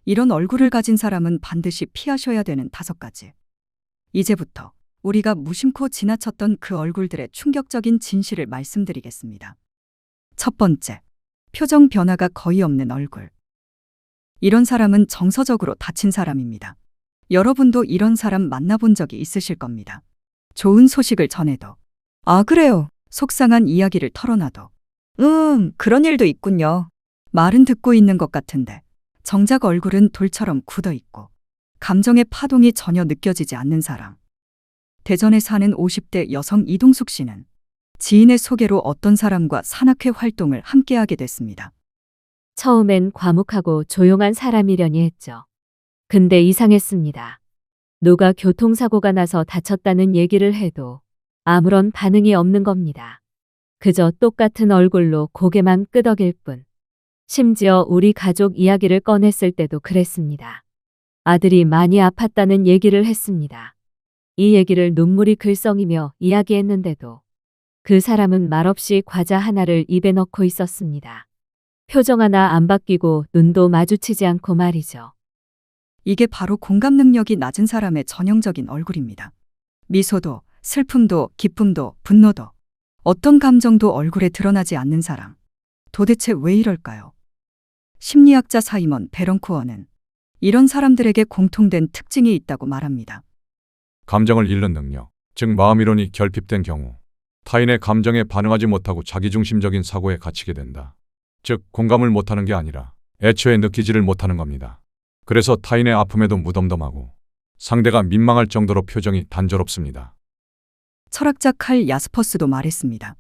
이런 얼굴을 가진 사람은 반드시 피하셔야 되는 5가지. 이제부터 우리가 무심코 지나쳤던 그 얼굴들의 충격적인 진실을 말씀드리겠습니다. 첫 번째, 표정 변화가 거의 없는 얼굴. 이런 사람은 정서적으로 다친 사람입니다. 여러분도 이런 사람 만나본 적이 있으실 겁니다. 좋은 소식을 전해도, 아, 그래요. 속상한 이야기를 털어놔도, 그런 일도 있군요. 말은 듣고 있는 것 같은데, 정작 얼굴은 돌처럼 굳어 있고, 감정의 파동이 전혀 느껴지지 않는 사람. 대전에 사는 50대 여성 이동숙 씨는 지인의 소개로 어떤 사람과 산악회 활동을 함께하게 됐습니다. 처음엔 과묵하고 조용한 사람이려니 했죠. 근데 이상했습니다. 누가 교통사고가 나서 다쳤다는 얘기를 해도 아무런 반응이 없는 겁니다. 그저 똑같은 얼굴로 고개만 끄덕일 뿐. 심지어 우리 가족 이야기를 꺼냈을 때도 그랬습니다. 아들이 많이 아팠다는 얘기를 했습니다. 이 얘기를 눈물이 글썽이며 이야기했는데도 그 사람은 말없이 과자 하나를 입에 넣고 있었습니다. 표정 하나 안 바뀌고 눈도 마주치지 않고 말이죠. 이게 바로 공감 능력이 낮은 사람의 전형적인 얼굴입니다. 미소도, 슬픔도, 기쁨도, 분노도, 어떤 감정도 얼굴에 드러나지 않는 사람. 도대체 왜 이럴까요? 심리학자 사이먼 베런쿠어는 이런 사람들에게 공통된 특징이 있다고 말합니다. 감정을 잃는 능력, 즉 마음이론이 결핍된 경우 타인의 감정에 반응하지 못하고 자기중심적인 사고에 갇히게 된다. 즉 공감을 못하는 게 아니라 애초에 느끼지를 못하는 겁니다. 그래서 타인의 아픔에도 무덤덤하고 상대가 민망할 정도로 표정이 단조롭습니다. 철학자 칼 야스퍼스도 말했습니다.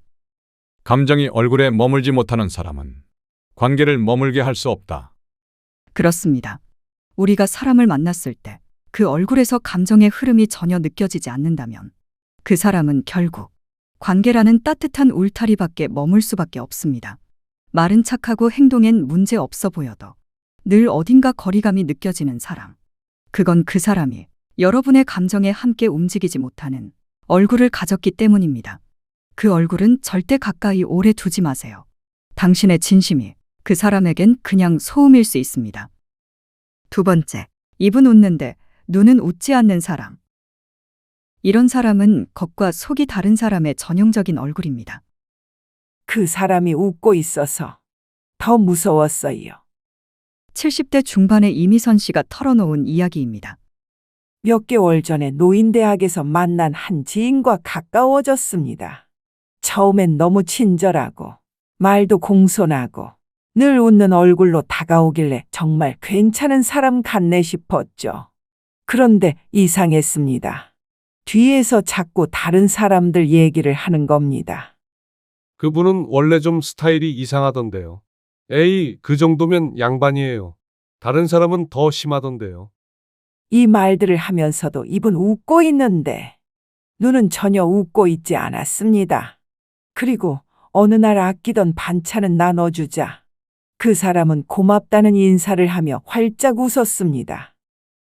감정이 얼굴에 머물지 못하는 사람은 관계를 머물게 할 수 없다. 그렇습니다. 우리가 사람을 만났을 때 그 얼굴에서 감정의 흐름이 전혀 느껴지지 않는다면 그 사람은 결국 관계라는 따뜻한 울타리 밖에 머물 수밖에 없습니다. 말은 착하고 행동엔 문제 없어 보여도 늘 어딘가 거리감이 느껴지는 사람. 그건 그 사람이 여러분의 감정에 함께 움직이지 못하는 얼굴을 가졌기 때문입니다. 그 얼굴은 절대 가까이 오래 두지 마세요. 당신의 진심이 그 사람에겐 그냥 소음일 수 있습니다. 두 번째, 입은 웃는데 눈은 웃지 않는 사람. 이런 사람은 겉과 속이 다른 사람의 전형적인 얼굴입니다. 그 사람이 웃고 있어서 더 무서웠어요. 70대 중반의 이미선 씨가 털어놓은 이야기입니다. 몇 개월 전에 노인대학에서 만난 한 지인과 가까워졌습니다. 처음엔 너무 친절하고 말도 공손하고 늘 웃는 얼굴로 다가오길래 정말 괜찮은 사람 같네 싶었죠. 그런데 이상했습니다. 뒤에서 자꾸 다른 사람들 얘기를 하는 겁니다. 그분은 원래 좀 스타일이 이상하던데요. 에이, 그 정도면 양반이에요. 다른 사람은 더 심하던데요. 이 말들을 하면서도 입은 웃고 있는데 눈은 전혀 웃고 있지 않았습니다. 그리고 어느 날 아끼던 반찬은 나눠주자 그 사람은 고맙다는 인사를 하며 활짝 웃었습니다.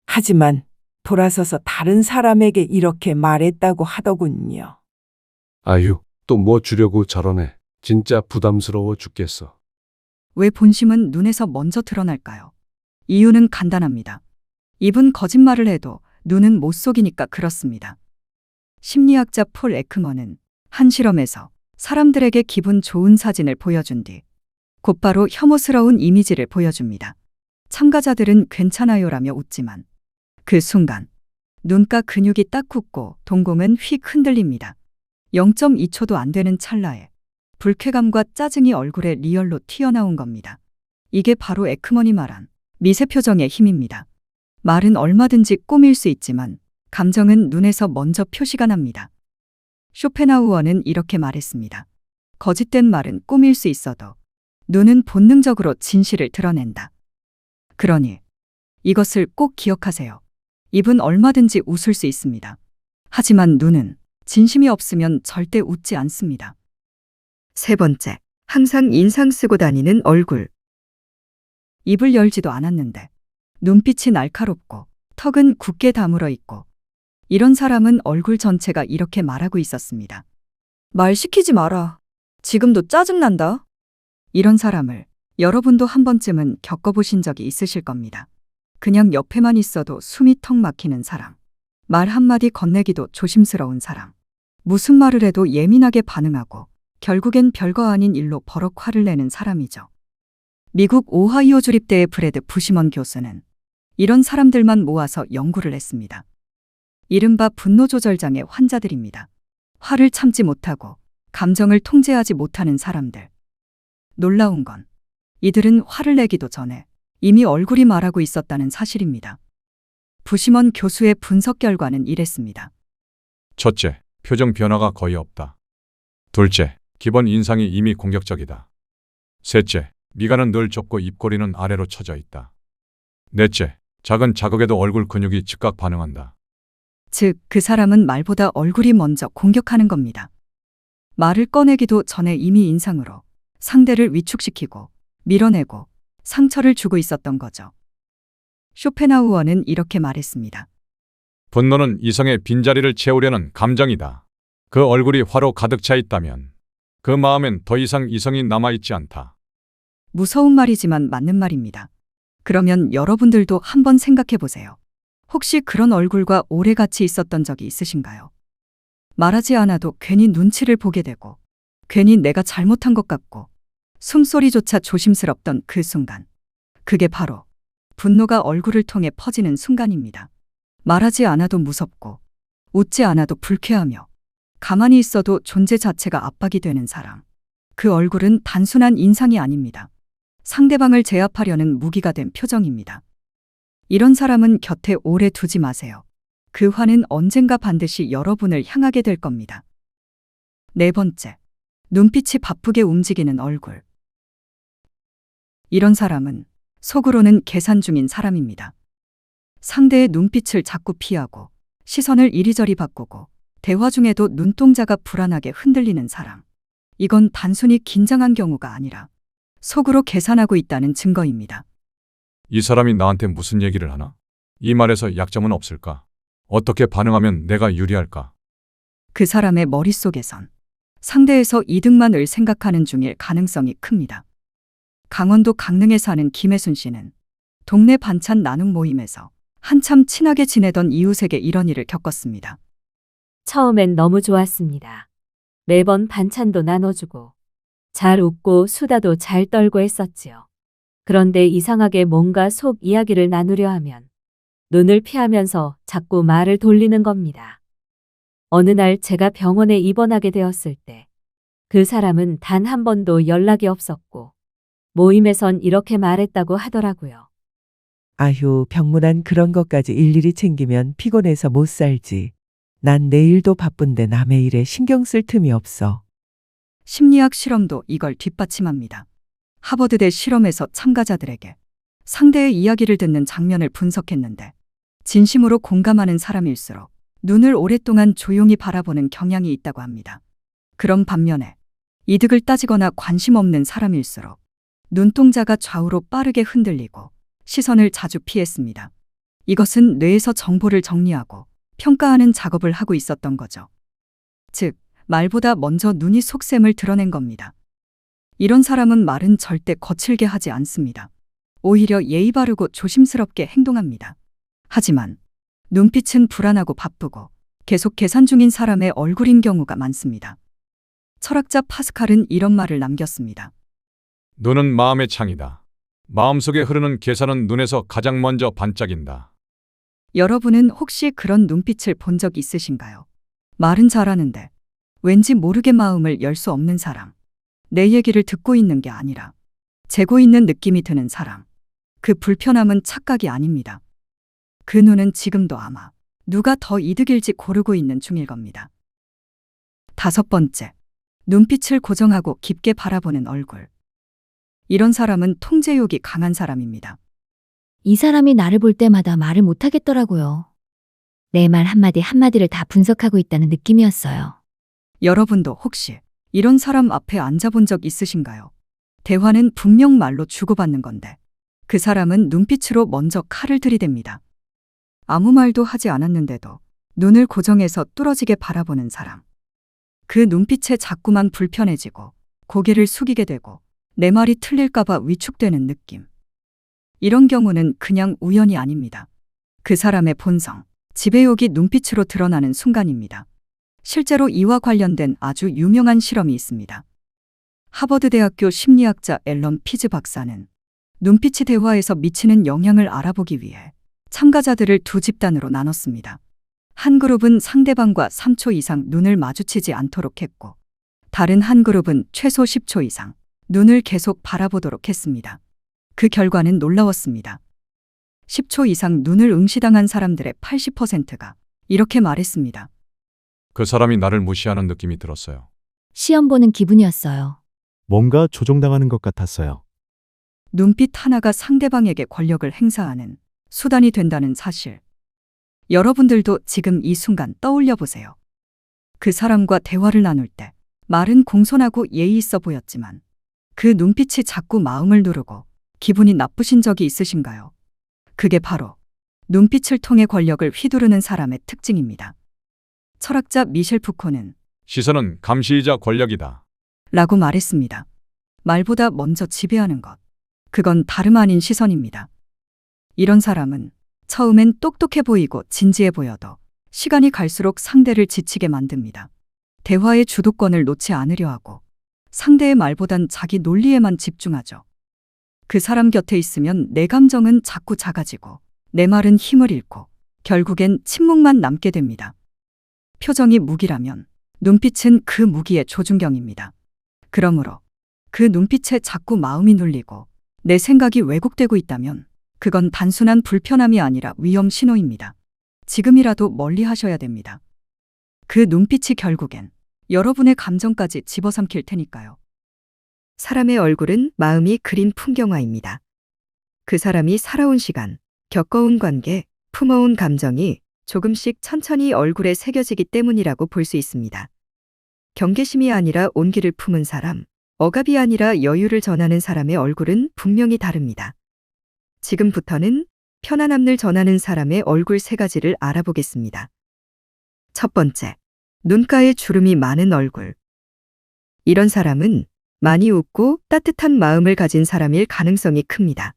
하지만 돌아서서 다른 사람에게 이렇게 말했다고 하더군요. 아유, 또 뭐 주려고 저러네. 진짜 부담스러워 죽겠어. 왜 본심은 눈에서 먼저 드러날까요? 이유는 간단합니다. 입은 거짓말을 해도 눈은 못 속이니까 그렇습니다. 심리학자 폴 에크먼은 한 실험에서 사람들에게 기분 좋은 사진을 보여준 뒤 곧바로 혐오스러운 이미지를 보여줍니다. 참가자들은 괜찮아요라며 웃지만 그 순간 눈가 근육이 딱 굳고 동공은 휙 흔들립니다. 0.2초도 안 되는 찰나에 불쾌감과 짜증이 얼굴에 리얼로 튀어나온 겁니다. 이게 바로 에크먼이 말한 미세표정의 힘입니다. 말은 얼마든지 꾸밀 수 있지만 감정은 눈에서 먼저 표시가 납니다. 쇼펜하우어는 이렇게 말했습니다. 거짓된 말은 꾸밀 수 있어도 눈은 본능적으로 진실을 드러낸다. 그러니 이것을 꼭 기억하세요. 입은 얼마든지 웃을 수 있습니다. 하지만 눈은 진심이 없으면 절대 웃지 않습니다. 세 번째, 항상 인상 쓰고 다니는 얼굴. 입을 열지도 않았는데 눈빛이 날카롭고 턱은 굳게 다물어 있고 이런 사람은 얼굴 전체가 이렇게 말하고 있었습니다. 말 시키지 마라. 지금도 짜증난다. 이런 사람을 여러분도 한 번쯤은 겪어보신 적이 있으실 겁니다. 그냥 옆에만 있어도 숨이 턱 막히는 사람. 말 한마디 건네기도 조심스러운 사람. 무슨 말을 해도 예민하게 반응하고 결국엔 별거 아닌 일로 버럭 화를 내는 사람이죠. 미국 오하이오 주립대의 브래드 부시먼 교수는 이런 사람들만 모아서 연구를 했습니다. 이른바 분노조절장애 환자들입니다. 화를 참지 못하고 감정을 통제하지 못하는 사람들. 놀라운 건 이들은 화를 내기도 전에 이미 얼굴이 말하고 있었다는 사실입니다. 부시먼 교수의 분석 결과는 이랬습니다. 첫째, 표정 변화가 거의 없다. 둘째, 기본 인상이 이미 공격적이다. 셋째, 미간은 늘 좁고 입꼬리는 아래로 처져 있다. 넷째, 작은 자극에도 얼굴 근육이 즉각 반응한다. 즉, 그 사람은 말보다 얼굴이 먼저 공격하는 겁니다. 말을 꺼내기도 전에 이미 인상으로 상대를 위축시키고 밀어내고 상처를 주고 있었던 거죠. 쇼펜하우어는 이렇게 말했습니다. 분노는 이성의 빈자리를 채우려는 감정이다. 그 얼굴이 화로 가득 차 있다면 그 마음엔 더 이상 이성이 남아있지 않다. 무서운 말이지만 맞는 말입니다. 그러면 여러분들도 한번 생각해 보세요. 혹시 그런 얼굴과 오래 같이 있었던 적이 있으신가요? 말하지 않아도 괜히 눈치를 보게 되고, 괜히 내가 잘못한 것 같고, 숨소리조차 조심스럽던 그 순간. 그게 바로 분노가 얼굴을 통해 퍼지는 순간입니다. 말하지 않아도 무섭고, 웃지 않아도 불쾌하며, 가만히 있어도 존재 자체가 압박이 되는 사람. 그 얼굴은 단순한 인상이 아닙니다. 상대방을 제압하려는 무기가 된 표정입니다. 이런 사람은 곁에 오래 두지 마세요. 그 화는 언젠가 반드시 여러분을 향하게 될 겁니다. 네 번째, 눈빛이 바쁘게 움직이는 얼굴. 이런 사람은 속으로는 계산 중인 사람입니다. 상대의 눈빛을 자꾸 피하고 시선을 이리저리 바꾸고 대화 중에도 눈동자가 불안하게 흔들리는 사람. 이건 단순히 긴장한 경우가 아니라 속으로 계산하고 있다는 증거입니다. 이 사람이 나한테 무슨 얘기를 하나? 이 말에서 약점은 없을까? 어떻게 반응하면 내가 유리할까? 그 사람의 머릿속에선 상대에서 이득만을 생각하는 중일 가능성이 큽니다. 강원도 강릉에 사는 김혜순 씨는 동네 반찬 나눔 모임에서 한참 친하게 지내던 이웃에게 이런 일을 겪었습니다. 처음엔 너무 좋았습니다. 매번 반찬도 나눠주고 잘 웃고 수다도 잘 떨고 했었지요. 그런데 이상하게 뭔가 속 이야기를 나누려 하면 눈을 피하면서 자꾸 말을 돌리는 겁니다. 어느 날 제가 병원에 입원하게 되었을 때 그 사람은 단 한 번도 연락이 없었고 모임에선 이렇게 말했다고 하더라고요. 아휴, 병문안 그런 것까지 일일이 챙기면 피곤해서 못 살지. 난 내일도 바쁜데 남의 일에 신경 쓸 틈이 없어. 심리학 실험도 이걸 뒷받침합니다. 하버드대 실험에서 참가자들에게 상대의 이야기를 듣는 장면을 분석했는데 진심으로 공감하는 사람일수록 눈을 오랫동안 조용히 바라보는 경향이 있다고 합니다. 그런 반면에 이득을 따지거나 관심 없는 사람일수록 눈동자가 좌우로 빠르게 흔들리고 시선을 자주 피했습니다. 이것은 뇌에서 정보를 정리하고 평가하는 작업을 하고 있었던 거죠. 즉, 말보다 먼저 눈이 속셈을 드러낸 겁니다. 이런 사람은 말은 절대 거칠게 하지 않습니다. 오히려 예의 바르고 조심스럽게 행동합니다. 하지만 눈빛은 불안하고 바쁘고 계속 계산 중인 사람의 얼굴인 경우가 많습니다. 철학자 파스칼은 이런 말을 남겼습니다. 눈은 마음의 창이다. 마음속에 흐르는 계산은 눈에서 가장 먼저 반짝인다. 여러분은 혹시 그런 눈빛을 본 적 있으신가요? 말은 잘하는데 왠지 모르게 마음을 열 수 없는 사람. 내 얘기를 듣고 있는 게 아니라 재고 있는 느낌이 드는 사람. 그 불편함은 착각이 아닙니다. 그 눈은 지금도 아마 누가 더 이득일지 고르고 있는 중일 겁니다. 다섯 번째, 눈빛을 고정하고 깊게 바라보는 얼굴. 이런 사람은 통제욕이 강한 사람입니다. 이 사람이 나를 볼 때마다 말을 못 하겠더라고요. 내 말 한마디 한마디를 다 분석하고 있다는 느낌이었어요. 여러분도 혹시 이런 사람 앞에 앉아본 적 있으신가요? 대화는 분명 말로 주고받는 건데 그 사람은 눈빛으로 먼저 칼을 들이댑니다. 아무 말도 하지 않았는데도 눈을 고정해서 뚫어지게 바라보는 사람. 그 눈빛에 자꾸만 불편해지고 고개를 숙이게 되고 내 말이 틀릴까봐 위축되는 느낌. 이런 경우는 그냥 우연이 아닙니다. 그 사람의 본성, 지배욕이 눈빛으로 드러나는 순간입니다. 실제로 이와 관련된 아주 유명한 실험이 있습니다. 하버드 대학교 심리학자 앨런 피즈 박사는 눈빛이 대화에서 미치는 영향을 알아보기 위해 참가자들을 두 집단으로 나눴습니다. 한 그룹은 상대방과 3초 이상 눈을 마주치지 않도록 했고, 다른 한 그룹은 최소 10초 이상 눈을 계속 바라보도록 했습니다. 그 결과는 놀라웠습니다. 10초 이상 눈을 응시당한 사람들의 80%가 이렇게 말했습니다. 그 사람이 나를 무시하는 느낌이 들었어요. 시험 보는 기분이었어요. 뭔가 조종당하는 것 같았어요. 눈빛 하나가 상대방에게 권력을 행사하는 수단이 된다는 사실. 여러분들도 지금 이 순간 떠올려 보세요. 그 사람과 대화를 나눌 때 말은 공손하고 예의 있어 보였지만 그 눈빛이 자꾸 마음을 누르고 기분이 나쁘신 적이 있으신가요? 그게 바로 눈빛을 통해 권력을 휘두르는 사람의 특징입니다. 철학자 미셸 푸코는 시선은 감시이자 권력이다. 라고 말했습니다. 말보다 먼저 지배하는 것. 그건 다름 아닌 시선입니다. 이런 사람은 처음엔 똑똑해 보이고 진지해 보여도 시간이 갈수록 상대를 지치게 만듭니다. 대화의 주도권을 놓지 않으려 하고 상대의 말보단 자기 논리에만 집중하죠. 그 사람 곁에 있으면 내 감정은 자꾸 작아지고 내 말은 힘을 잃고 결국엔 침묵만 남게 됩니다. 표정이 무기라면 눈빛은 그 무기의 조준경입니다. 그러므로 그 눈빛에 자꾸 마음이 눌리고 내 생각이 왜곡되고 있다면 그건 단순한 불편함이 아니라 위험 신호입니다. 지금이라도 멀리 하셔야 됩니다. 그 눈빛이 결국엔 여러분의 감정까지 집어삼킬 테니까요. 사람의 얼굴은 마음이 그린 풍경화입니다. 그 사람이 살아온 시간, 겪어온 관계, 품어온 감정이 조금씩 천천히 얼굴에 새겨지기 때문이라고 볼 수 있습니다. 경계심이 아니라 온기를 품은 사람, 억압이 아니라 여유를 전하는 사람의 얼굴은 분명히 다릅니다. 지금부터는 편안함을 전하는 사람의 얼굴 세 가지를 알아보겠습니다. 첫 번째, 눈가에 주름이 많은 얼굴. 이런 사람은 많이 웃고 따뜻한 마음을 가진 사람일 가능성이 큽니다.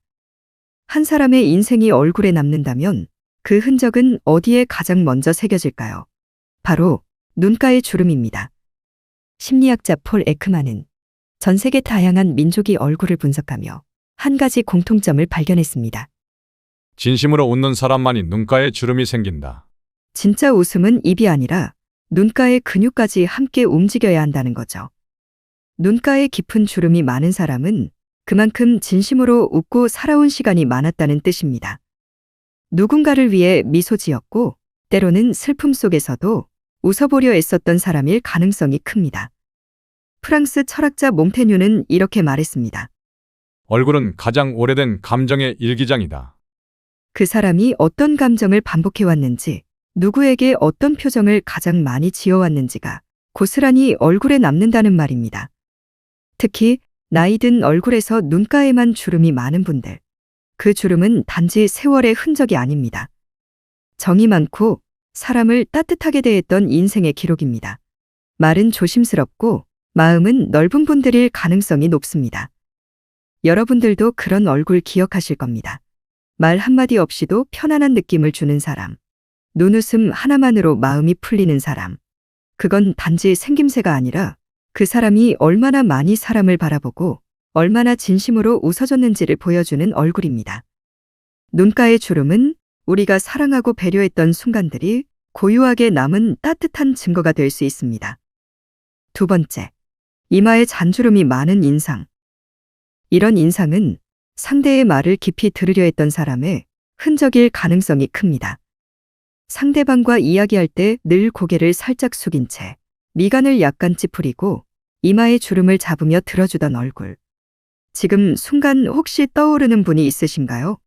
한 사람의 인생이 얼굴에 남는다면 그 흔적은 어디에 가장 먼저 새겨질까요? 바로 눈가의 주름입니다. 심리학자 폴 에크만은 전 세계 다양한 민족의 얼굴을 분석하며 한 가지 공통점을 발견했습니다. 진심으로 웃는 사람만이 눈가에 주름이 생긴다. 진짜 웃음은 입이 아니라 눈가의 근육까지 함께 움직여야 한다는 거죠. 눈가에 깊은 주름이 많은 사람은 그만큼 진심으로 웃고 살아온 시간이 많았다는 뜻입니다. 누군가를 위해 미소 지었고 때로는 슬픔 속에서도 웃어보려 애썼던 사람일 가능성이 큽니다. 프랑스 철학자 몽테뉴는 이렇게 말했습니다. 얼굴은 가장 오래된 감정의 일기장이다. 그 사람이 어떤 감정을 반복해왔는지, 누구에게 어떤 표정을 가장 많이 지어왔는지가 고스란히 얼굴에 남는다는 말입니다. 특히 나이 든 얼굴에서 눈가에만 주름이 많은 분들, 그 주름은 단지 세월의 흔적이 아닙니다. 정이 많고 사람을 따뜻하게 대했던 인생의 기록입니다. 말은 조심스럽고 마음은 넓은 분들일 가능성이 높습니다. 여러분들도 그런 얼굴 기억하실 겁니다. 말 한마디 없이도 편안한 느낌을 주는 사람, 눈웃음 하나만으로 마음이 풀리는 사람. 그건 단지 생김새가 아니라 그 사람이 얼마나 많이 사람을 바라보고 얼마나 진심으로 웃어줬는지를 보여주는 얼굴입니다. 눈가의 주름은 우리가 사랑하고 배려했던 순간들이 고유하게 남은 따뜻한 증거가 될 수 있습니다. 두 번째, 이마에 잔주름이 많은 인상. 이런 인상은 상대의 말을 깊이 들으려 했던 사람의 흔적일 가능성이 큽니다. 상대방과 이야기할 때 늘 고개를 살짝 숙인 채 미간을 약간 찌푸리고 이마의 주름을 잡으며 들어주던 얼굴. 지금 순간 혹시 떠오르는 분이 있으신가요?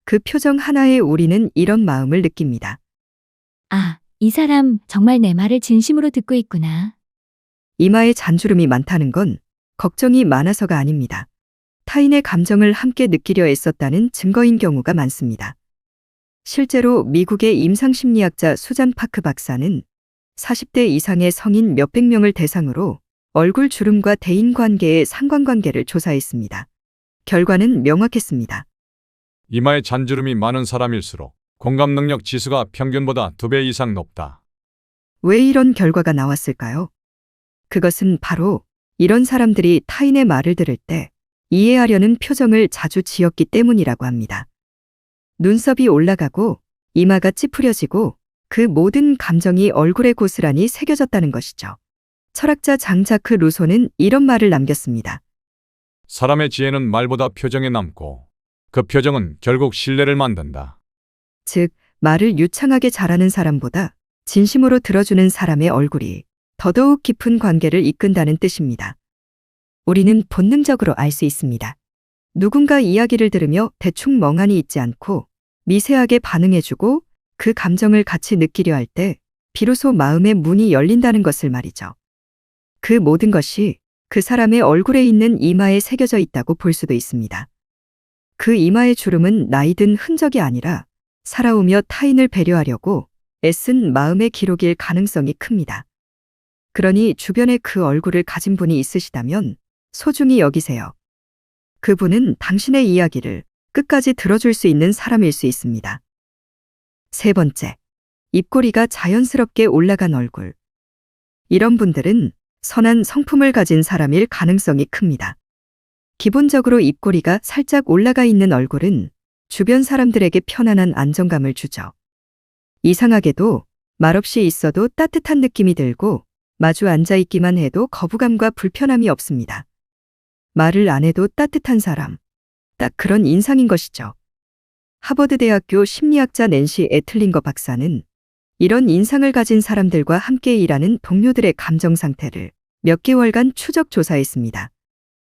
그 표정 하나에 우리는 이런 마음을 느낍니다. 아, 이 사람 정말 내 말을 진심으로 듣고 있구나. 이마에 잔주름이 많다는 건 걱정이 많아서가 아닙니다. 타인의 감정을 함께 느끼려 애썼다는 증거인 경우가 많습니다. 실제로 미국의 임상심리학자 수잔 파크 박사는 40대 이상의 성인 몇백 명을 대상으로 얼굴 주름과 대인관계의 상관관계를 조사했습니다. 결과는 명확했습니다. 이마에 잔주름이 많은 사람일수록 공감 능력 지수가 평균보다 2배 이상 높다. 왜 이런 결과가 나왔을까요? 그것은 바로 이런 사람들이 타인의 말을 들을 때 이해하려는 표정을 자주 지었기 때문이라고 합니다. 눈썹이 올라가고 이마가 찌푸려지고 그 모든 감정이 얼굴에 고스란히 새겨졌다는 것이죠. 철학자 장자크 루소는 이런 말을 남겼습니다. 사람의 지혜는 말보다 표정에 남고 그 표정은 결국 신뢰를 만든다. 즉, 말을 유창하게 잘하는 사람보다 진심으로 들어주는 사람의 얼굴이 더더욱 깊은 관계를 이끈다는 뜻입니다. 우리는 본능적으로 알 수 있습니다. 누군가 이야기를 들으며 대충 멍하니 있지 않고 미세하게 반응해주고 그 감정을 같이 느끼려 할 때 비로소 마음의 문이 열린다는 것을 말이죠. 그 모든 것이 그 사람의 얼굴에 있는 이마에 새겨져 있다고 볼 수도 있습니다. 그 이마의 주름은 나이든 흔적이 아니라 살아오며 타인을 배려하려고 애쓴 마음의 기록일 가능성이 큽니다. 그러니 주변에 그 얼굴을 가진 분이 있으시다면 소중히 여기세요. 그분은 당신의 이야기를 끝까지 들어줄 수 있는 사람일 수 있습니다. 세 번째, 입꼬리가 자연스럽게 올라간 얼굴. 이런 분들은 선한 성품을 가진 사람일 가능성이 큽니다. 기본적으로 입꼬리가 살짝 올라가 있는 얼굴은 주변 사람들에게 편안한 안정감을 주죠. 이상하게도 말없이 있어도 따뜻한 느낌이 들고 마주 앉아 있기만 해도 거부감과 불편함이 없습니다. 말을 안 해도 따뜻한 사람. 딱 그런 인상인 것이죠. 하버드대학교 심리학자 낸시 애틀링거 박사는 이런 인상을 가진 사람들과 함께 일하는 동료들의 감정 상태를 몇 개월간 추적 조사했습니다.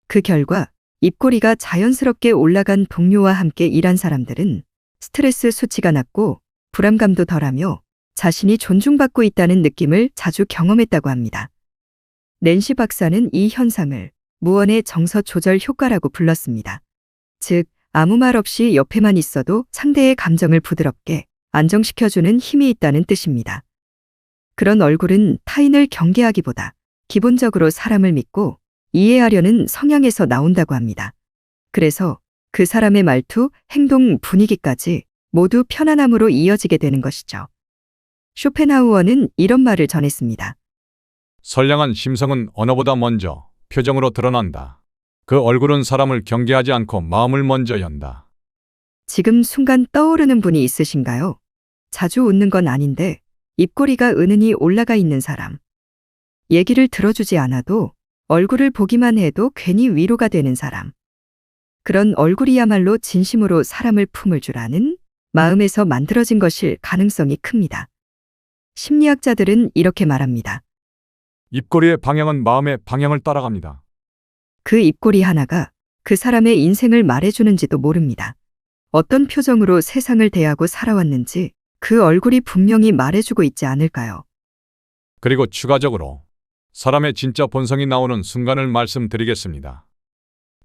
그 결과 입꼬리가 자연스럽게 올라간 동료와 함께 일한 사람들은 스트레스 수치가 낮고 불안감도 덜하며 자신이 존중받고 있다는 느낌을 자주 경험했다고 합니다. 낸시 박사는 이 현상을 무언의 정서 조절 효과라고 불렀습니다. 즉, 아무 말 없이 옆에만 있어도 상대의 감정을 부드럽게 안정시켜주는 힘이 있다는 뜻입니다. 그런 얼굴은 타인을 경계하기보다 기본적으로 사람을 믿고 이해하려는 성향에서 나온다고 합니다. 그래서 그 사람의 말투, 행동, 분위기까지 모두 편안함으로 이어지게 되는 것이죠. 쇼펜하우어는 이런 말을 전했습니다. 선량한 심성은 언어보다 먼저 표정으로 드러난다. 그 얼굴은 사람을 경계하지 않고 마음을 먼저 연다. 지금 순간 떠오르는 분이 있으신가요? 자주 웃는 건 아닌데 입꼬리가 은은히 올라가 있는 사람. 얘기를 들어주지 않아도 얼굴을 보기만 해도 괜히 위로가 되는 사람. 그런 얼굴이야말로 진심으로 사람을 품을 줄 아는 마음에서 만들어진 것일 가능성이 큽니다. 심리학자들은 이렇게 말합니다. 입꼬리의 방향은 마음의 방향을 따라갑니다. 그 입꼬리 하나가 그 사람의 인생을 말해주는지도 모릅니다. 어떤 표정으로 세상을 대하고 살아왔는지 그 얼굴이 분명히 말해주고 있지 않을까요? 그리고 추가적으로 사람의 진짜 본성이 나오는 순간을 말씀드리겠습니다.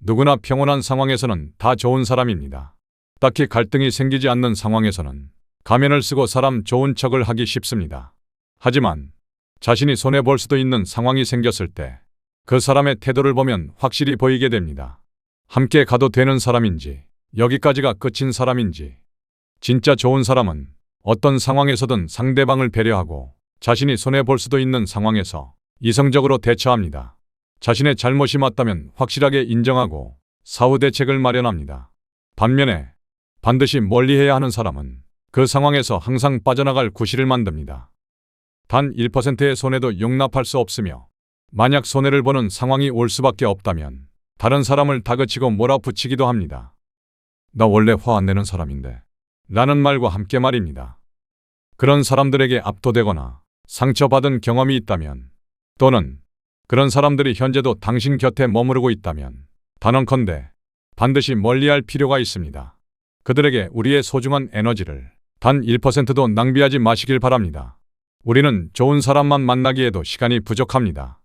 누구나 평온한 상황에서는 다 좋은 사람입니다. 딱히 갈등이 생기지 않는 상황에서는 가면을 쓰고 사람 좋은 척을 하기 쉽습니다. 하지만 자신이 손해볼 수도 있는 상황이 생겼을 때 그 사람의 태도를 보면 확실히 보이게 됩니다. 함께 가도 되는 사람인지, 여기까지가 끝인 사람인지. 진짜 좋은 사람은 어떤 상황에서든 상대방을 배려하고 자신이 손해볼 수도 있는 상황에서 이성적으로 대처합니다. 자신의 잘못이 맞다면 확실하게 인정하고 사후 대책을 마련합니다. 반면에 반드시 멀리해야 하는 사람은 그 상황에서 항상 빠져나갈 구실을 만듭니다. 단 1%의 손해도 용납할 수 없으며 만약 손해를 보는 상황이 올 수밖에 없다면 다른 사람을 다그치고 몰아붙이기도 합니다. 나 원래 화 안 내는 사람인데 라는 말과 함께 말입니다. 그런 사람들에게 압도되거나 상처받은 경험이 있다면 또는 그런 사람들이 현재도 당신 곁에 머무르고 있다면 단언컨대 반드시 멀리할 필요가 있습니다. 그들에게 우리의 소중한 에너지를 단 1%도 낭비하지 마시길 바랍니다. 우리는 좋은 사람만 만나기에도 시간이 부족합니다.